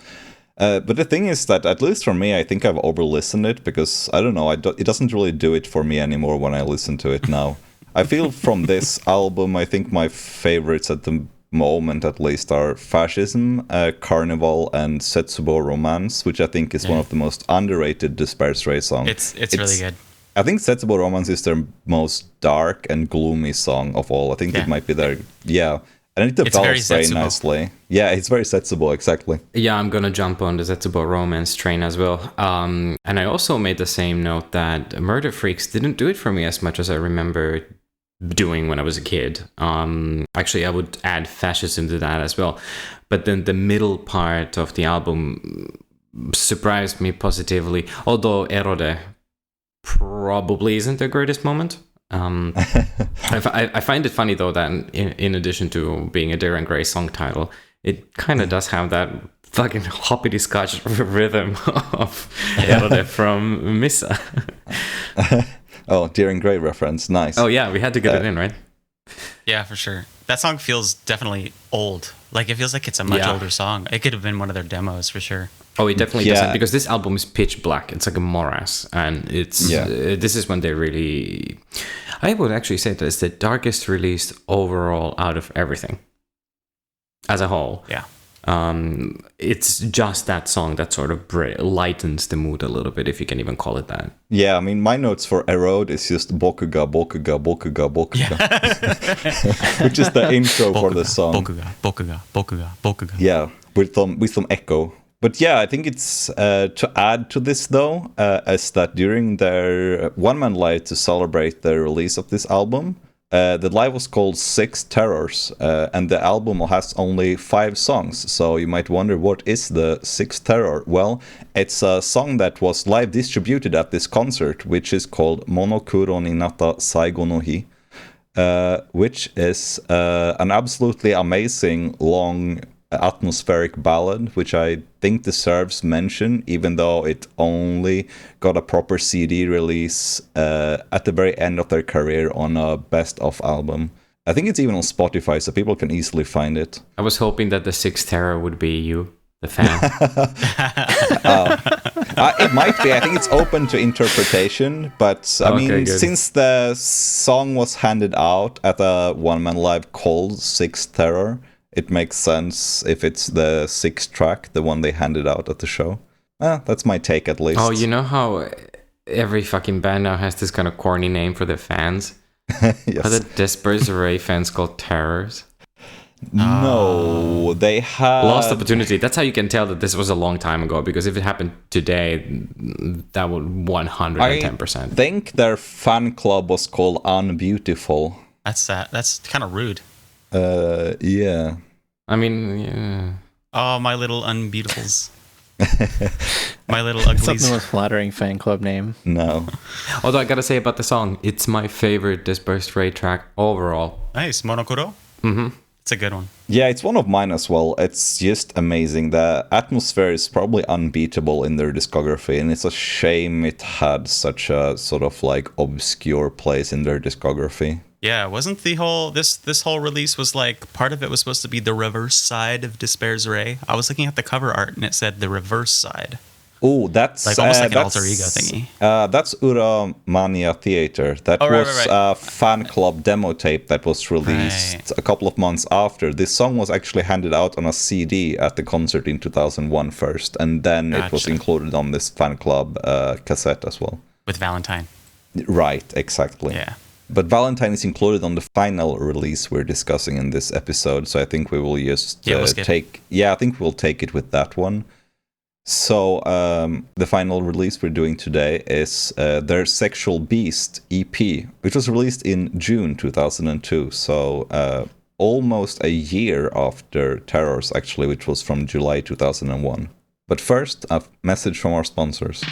But the thing is that, at least for me, I think I've over-listened it because, I don't know, it doesn't really do it for me anymore when I listen to it now. I feel from this album, I think my favorites at the moment at least are Fascism, Carnival, and Setsubo Romance, which I think is one of the most underrated D'espairsRay songs. It's really good. I think Setsubo Romance is their most dark and gloomy song of all. I think it might be their, and it develops very Setsubo. nicely. Yeah, it's very Setsubo, exactly. Yeah, I'm gonna jump on the Zetsubo romance train as well. And I also made the same note that Murder Freaks didn't do it for me as much as I remember doing when I was a kid. Actually, I would add Fascism to that as well. But then the middle part of the album surprised me positively, although Erode probably isn't the greatest moment. I find it funny though that in addition to being a Darren Gray song title, it kind of does have that fucking hoppity scotch rhythm of Erode from Missa. Oh, Darren Gray reference, nice. Oh yeah, we had to get it in, right? Yeah, for sure. That song feels definitely old. Like, it feels like it's a much older song. It could have been one of their demos for sure. Oh, it definitely doesn't, because this album is pitch black. It's like a morass, and it's this is when they really, I would actually say that it's the darkest released overall out of everything as a whole. Yeah. It's just that song that sort of lightens the mood a little bit, if you can even call it that. Yeah, I mean, my notes for Erode is just Bokuga, Bokuga, Bokuga, Bokuga. Which is the intro for the song. Bokuga, Bokuga, Bokuga, Bokuga. Yeah, with some echo. But yeah, I think it's to add to this though, is that during their one-man live to celebrate the release of this album, the live was called Six Terrors, and the album has only 5 songs. So you might wonder, what is the Sixth Terror? Well, it's a song that was live distributed at this concert, which is called Monokuro ni Nata Saigo no Hi, which is an absolutely amazing long atmospheric ballad, which I think deserves mention, even though it only got a proper CD release at the very end of their career on a best of album. I think it's even on Spotify, so people can easily find it. I was hoping that the Sixth Terror would be you, the fan. It might be. I think it's open to interpretation, but I mean, good. Since the song was handed out at a one-man live called Sixth Terror, it makes sense if it's the 6th track, the one they handed out at the show. That's my take, at least. Oh, you know how every fucking band now has this kind of corny name for their fans? Yes. Are the D'espairsRay fans called Terrors? No, they had... Lost opportunity. That's how you can tell that this was a long time ago, because if it happened today, that would 110%. I think their fan club was called Unbeautiful. That's kind of rude. Yeah. I mean, yeah. Oh, my little unbeautables. My little uglies. Something with flattering fan club name. No. Although I gotta say about the song, it's my favorite D'espairsRay track overall. Nice. Monokuro? Mm-hmm. It's a good one. Yeah, it's one of mine as well. It's just amazing. The atmosphere is probably unbeatable in their discography, and it's a shame it had such a sort of like obscure place in their discography. Yeah, wasn't the whole this whole release was like part of it was supposed to be the reverse side of D'espairsRay? I was looking at the cover art and it said the reverse side. Oh, that's like almost like an alter ego thingy. That's Ura Mania Theater. That was a fan club demo tape that was released a couple of months after. This song was actually handed out on a CD at the concert in 2001 first, and then it was included on this fan club cassette as well. With Valentine. Right, exactly. Yeah. But Valentine is included on the final release we're discussing in this episode, so I think we will just take... Yeah, I think we'll take it with that one. So the final release we're doing today is their Sexual Beast EP, which was released in June 2002, so almost a year after Terrors, actually, which was from July 2001. But first, a message from our sponsors.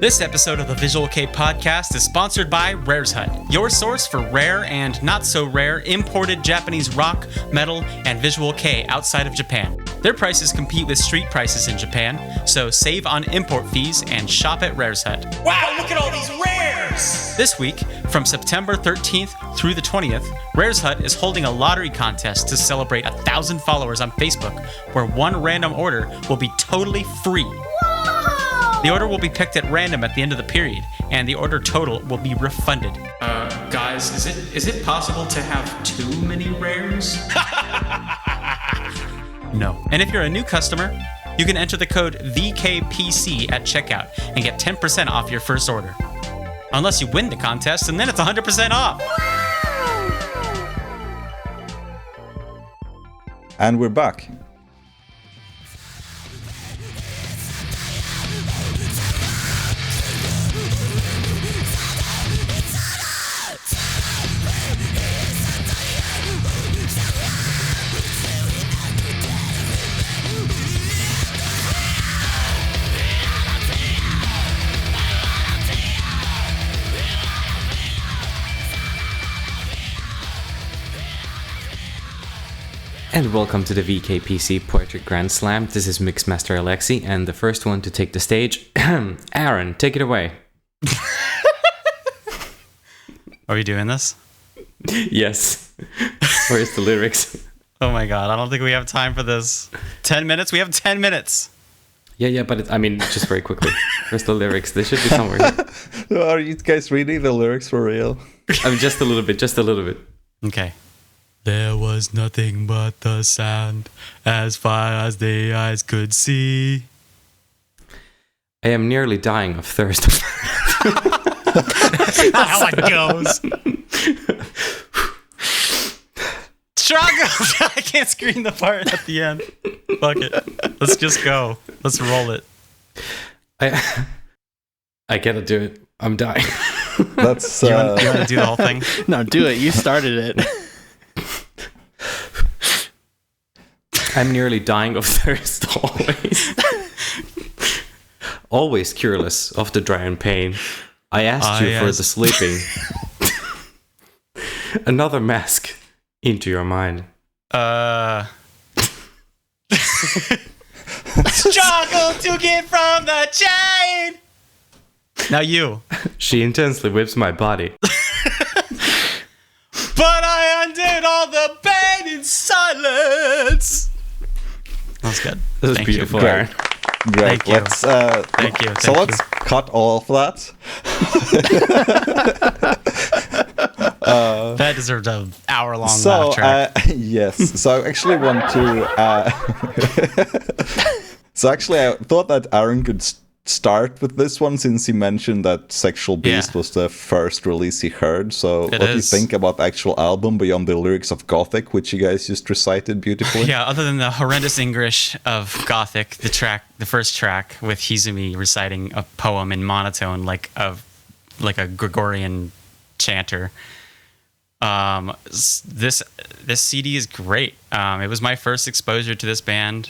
This episode of the Visual Kei Podcast is sponsored by Rare's Hut, your source for rare and not so rare imported Japanese rock, metal, and visual kei outside of Japan. Their prices compete with street prices in Japan, so save on import fees and shop at Rare's Hut. Wow, look at all these rares! This week, from September 13th through the 20th, Rare's Hut is holding a lottery contest to celebrate 1,000 followers on Facebook, where one random order will be totally free. The order will be picked at random at the end of the period, and the order total will be refunded. Guys, is it possible to have too many rares? No. And if you're a new customer, you can enter the code VKPC at checkout and get 10% off your first order. Unless you win the contest, and then it's 100% off. And we're back. And welcome to the VKPC Poetry Grand Slam. This is Mixmaster Alexi, and the first one to take the stage, Aaron, take it away. Are we doing this? Yes. Where's the lyrics? Oh my god, I don't think we have time for this. 10 minutes? We have 10 minutes. Yeah, but just very quickly. Where's the lyrics? They should be somewhere here. Are you guys reading the lyrics for real? Just a little bit. Okay. There was nothing but the sand as far as the eyes could see. I am nearly dying of thirst. That's not how it goes. Struggle! I can't screen the part at the end. Fuck it. Let's just go. Let's roll it. I gotta do it. I'm dying. That's You want to do the whole thing? No, do it. You started it. I'm nearly dying of thirst always. Always cureless of the dry and pain. I asked you for the sleeping. Another mask into your mind. Struggle to get from the chain. Now you. She intensely whips my body. But I undid all the pain in silence. That was good. This is Thank beautiful, you. Aaron. great. Thank you. Let's Thank you. so let's cut all of that. That deserved an hour-long So laugh track. yes, so I actually want to. So actually, I thought that Aaron could start with this one since he mentioned that Sexual Beast was the first release he heard. So what do you think about the actual album beyond the lyrics of Gothic, which you guys just recited beautifully? Yeah, other than the horrendous English of Gothic, the first track with Hizumi reciting a poem in monotone like a Gregorian chanter. This CD is great. It was my first exposure to this band.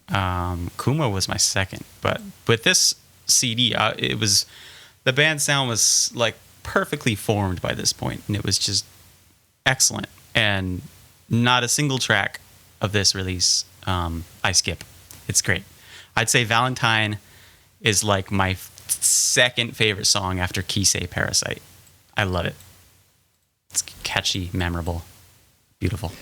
Kuma was my second, but with this CD, the band sound was like perfectly formed by this point, and it was just excellent. And not a single track of this release I skip. It's great. I'd say Valentine is like my second favorite song after Kisei Parasite. I love it. It's catchy, memorable, beautiful.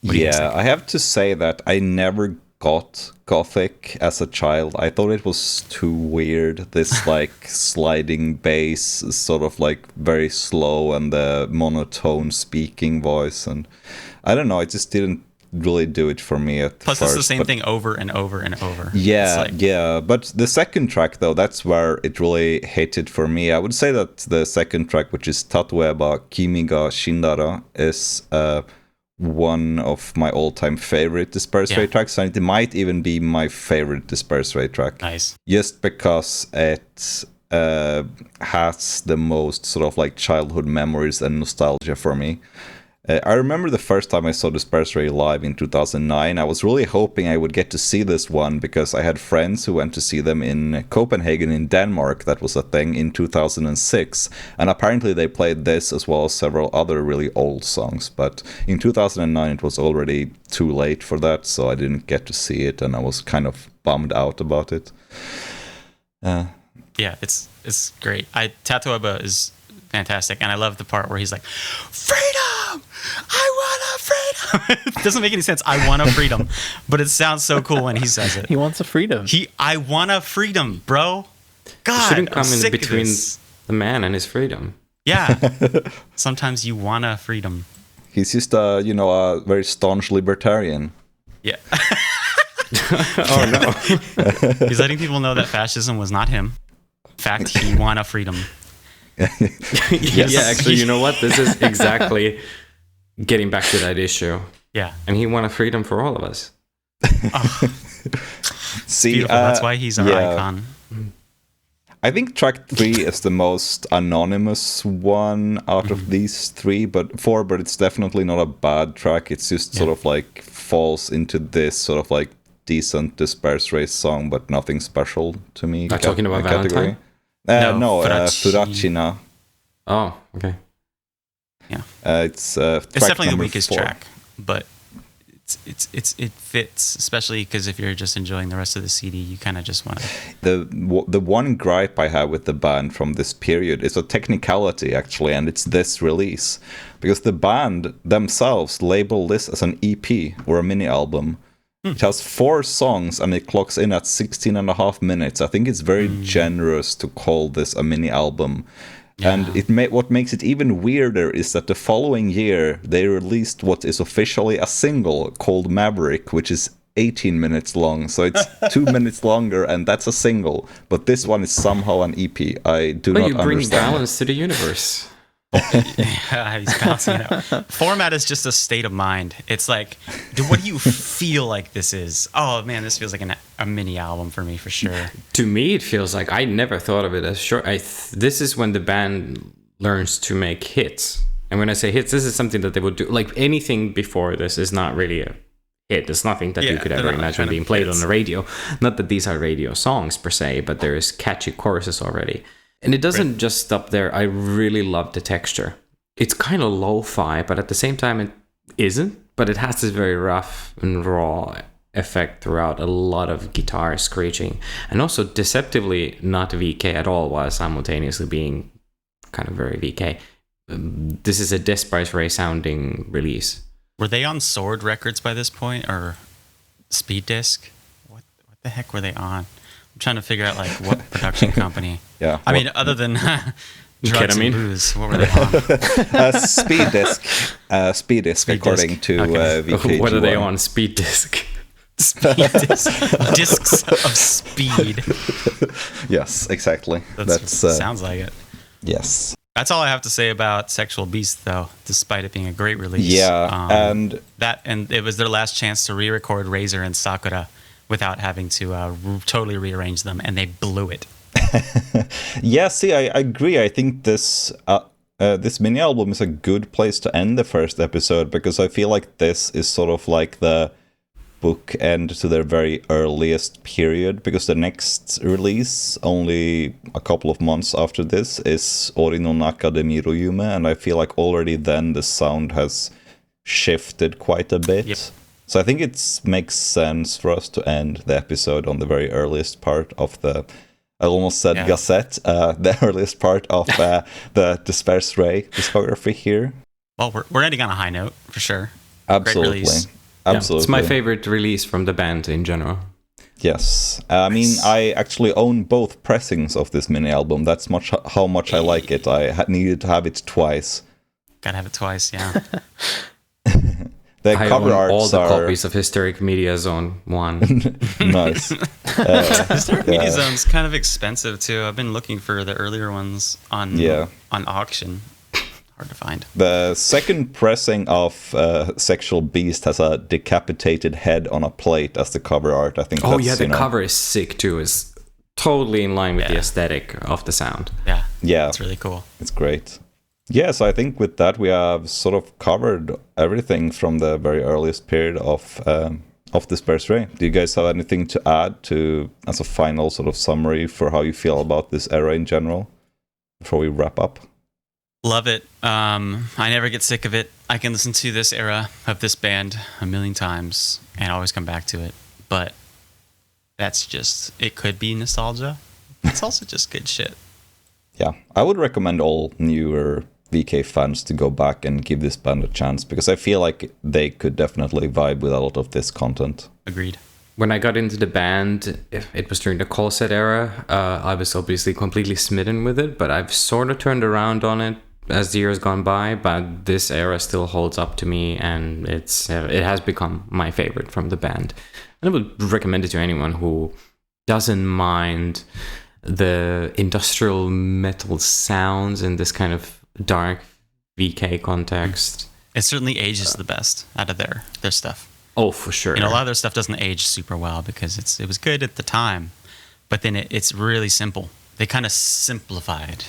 What do you guys think? I have to say that I never got Gothic as a child. I thought it was too weird. This like sliding bass, sort of like very slow, and the monotone speaking voice, and I don't know. It just didn't really do it for me at Plus, first. it's the same thing over and over and over. Yeah, It's like, yeah. But the second track, though, that's where it really hit it for me. I would say that the second track, which is Tatueba Kimi ga Shindara, is one of my all-time favorite D'espairsRay tracks, and it might even be my favorite D'espairsRay track. Nice. Just because it has the most sort of like childhood memories and nostalgia for me. I remember the first time I saw D'espairsRay live in 2009. I was really hoping I would get to see this one because I had friends who went to see them in Copenhagen in Denmark. That was a thing in 2006. And apparently they played this as well as several other really old songs. But in 2009 it was already too late for that, so I didn't get to see it, and I was kind of bummed out about it. Yeah, it's great. Tatueba is fantastic, and I love the part where he's like, "Freedom! I want a freedom!" It doesn't make any sense. I want a freedom, but it sounds so cool when he says it. He wants a freedom. I want a freedom, bro. God, It shouldn't I'm come in sick of between this. the man and his freedom. Yeah, sometimes you want a freedom. He's just a very staunch libertarian. Yeah, Oh no. he's letting people know that fascism was not him. In fact, he want a freedom. Yeah, actually, you know what? This is exactly getting back to that issue. Yeah, And he wanted freedom for all of us. See, beautiful. That's why he's our icon. I think track 3 is the most anonymous one out of these but it's definitely not a bad track. It's just sort of like falls into this sort of like decent D'espairsRay song, but nothing special to me. Not talking about Valentine? No, Furachi. Furachina. Oh, okay. Yeah, It's definitely the number weakest 4. track, but it fits, especially because if you're just enjoying the rest of the CD, you kind of just want to. The one gripe I have with the band from this period is a technicality, actually, and it's this release. Because the band themselves label this as an EP or a mini album. It has 4 songs and it clocks in at 16 and a half minutes. I think it's very generous to call this a mini album. Yeah. And what makes it even weirder is that the following year they released what is officially a single called Maverick, which is 18 minutes long, so it's 2 minutes longer, and that's a single. But this one is somehow an EP. I do not understand. You bring balance to the universe. Yeah, he's balancing it out. Format is just a state of mind. It's like, what do you feel like this is? Oh man, this feels like a mini album for me for sure. To me, it feels like I never thought of it as short. This is when the band learns to make hits. And when I say hits, this is something that they would do. Like anything before this is not really a hit. It's nothing that you could ever imagine being played on the radio. Not that these are radio songs per se, but there's catchy choruses already. And it doesn't just stop there. I really love the texture. It's kind of lo-fi, but at the same time it isn't. But it has this very rough and raw effect throughout, a lot of guitar screeching. And also deceptively not VK at all, while simultaneously being kind of very VK. This is a D'espairsRay sounding release. Were they on Sword Records by this point, or Speed Disc? What the heck were they on? I'm trying to figure out like what production company. Yeah. I mean, other than drugs and booze, what were they on? Speed Disc. Speed Disc, according to vk.gy. What are they on? Speed Disc. Speed disc. Discs of speed. Yes, exactly. That's sounds like it. Yes. That's all I have to say about Sexual Beast, though, despite it being a great release. Yeah, and it was their last chance to re-record Razor and Sakura without having to totally rearrange them, and they blew it. Yeah, see, I agree. I think this mini album is a good place to end the first episode, because I feel like this is sort of like the bookend to their very earliest period, because the next release, only a couple of months after this, is Ori no Naka de Miroyume, and I feel like already then the sound has shifted quite a bit. Yep. So I think it makes sense for us to end the episode on the very earliest part of the, I almost said Gazette, the earliest part of the D'espairsRay discography here. Well, we're ending on a high note, for sure. Absolutely. Great release. Absolutely. It's my favorite release from the band in general. Yes. I mean, I actually own both pressings of this mini album. That's how much I like it. I needed to have it twice. Gotta have it twice, yeah. The I cover own arts all the are... copies of Hysteric Media Zone 1. Nice. Hysteric Media Zone's kind of expensive, too. I've been looking for the earlier ones on auction. Hard to find. The second pressing of Sexual Beast has a decapitated head on a plate as the cover art. I think. The cover is sick too. It's totally in line with the aesthetic of the sound. Yeah, it's really cool. It's great. Yeah, so I think with that we have sort of covered everything from the very earliest period of D'espairsRay. Do you guys have anything to add to as a final sort of summary for how you feel about this era in general before we wrap up? Love it. I never get sick of it. I can listen to this era of this band a million times and always come back to it. But that's just, it could be nostalgia. It's also just good shit. Yeah, I would recommend all newer VK fans to go back and give this band a chance, because I feel like they could definitely vibe with a lot of this content. Agreed. When I got into the band, it was during the call set era. I was obviously completely smitten with it, but I've sort of turned around on it as the years gone by. But this era still holds up to me, and it has become my favorite from the band. And I would recommend it to anyone who doesn't mind the industrial metal sounds in this kind of dark VK context. It certainly ages the best out of their stuff. Oh, for sure. You know, a lot of their stuff doesn't age super well because it was good at the time, but then it's really simple. They kind of simplified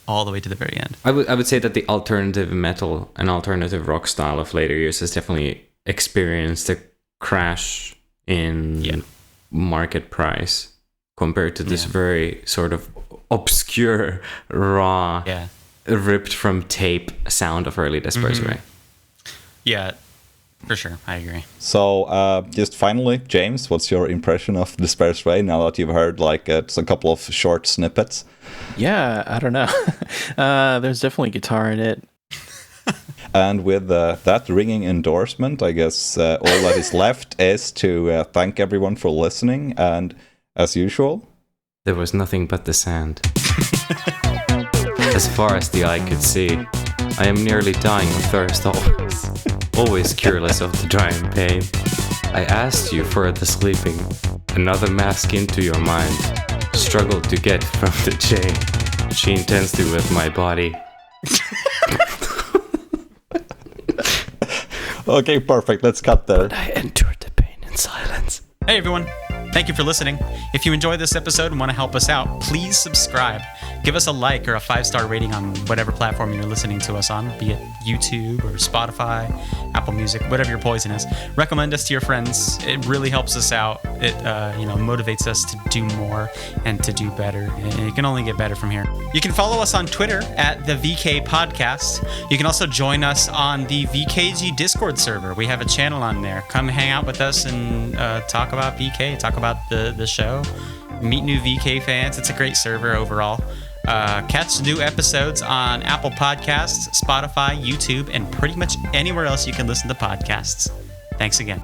all the way to the very end. I would say that the alternative metal and alternative rock style of later years has definitely experienced a crash in market price compared to this very sort of obscure, raw, ripped from tape sound of early D'espairsRay. Yeah. For sure, I agree. So, just finally, James, what's your impression of D'espairsRay now that you've heard like a couple of short snippets? Yeah, I don't know. There's definitely guitar in it. And with that ringing endorsement, I guess all that is left is to thank everyone for listening. And as usual, there was nothing but the sand. As far as the eye could see, I am nearly dying of thirst always. Always careless of the drying pain. I asked you for the sleeping, another mask into your mind. Struggled to get from the chain. She intends to with my body. Okay, perfect. Let's cut there. I endured the pain in silence. Hey everyone, thank you for listening. If you enjoyed this episode and want to help us out, please subscribe. Give us a like or a 5-star rating on whatever platform you're listening to us on, be it YouTube or Spotify, Apple Music, whatever your poison is. Recommend us to your friends. It really helps us out. It motivates us to do more and to do better. And it can only get better from here. You can follow us on Twitter at the VK Podcast. You can also join us on the VKG Discord server. We have a channel on there. Come hang out with us and talk about VK, talk about the show, meet new VK fans. It's a great server overall. Catch new episodes on Apple Podcasts, Spotify, YouTube, and pretty much anywhere else you can listen to podcasts. Thanks again.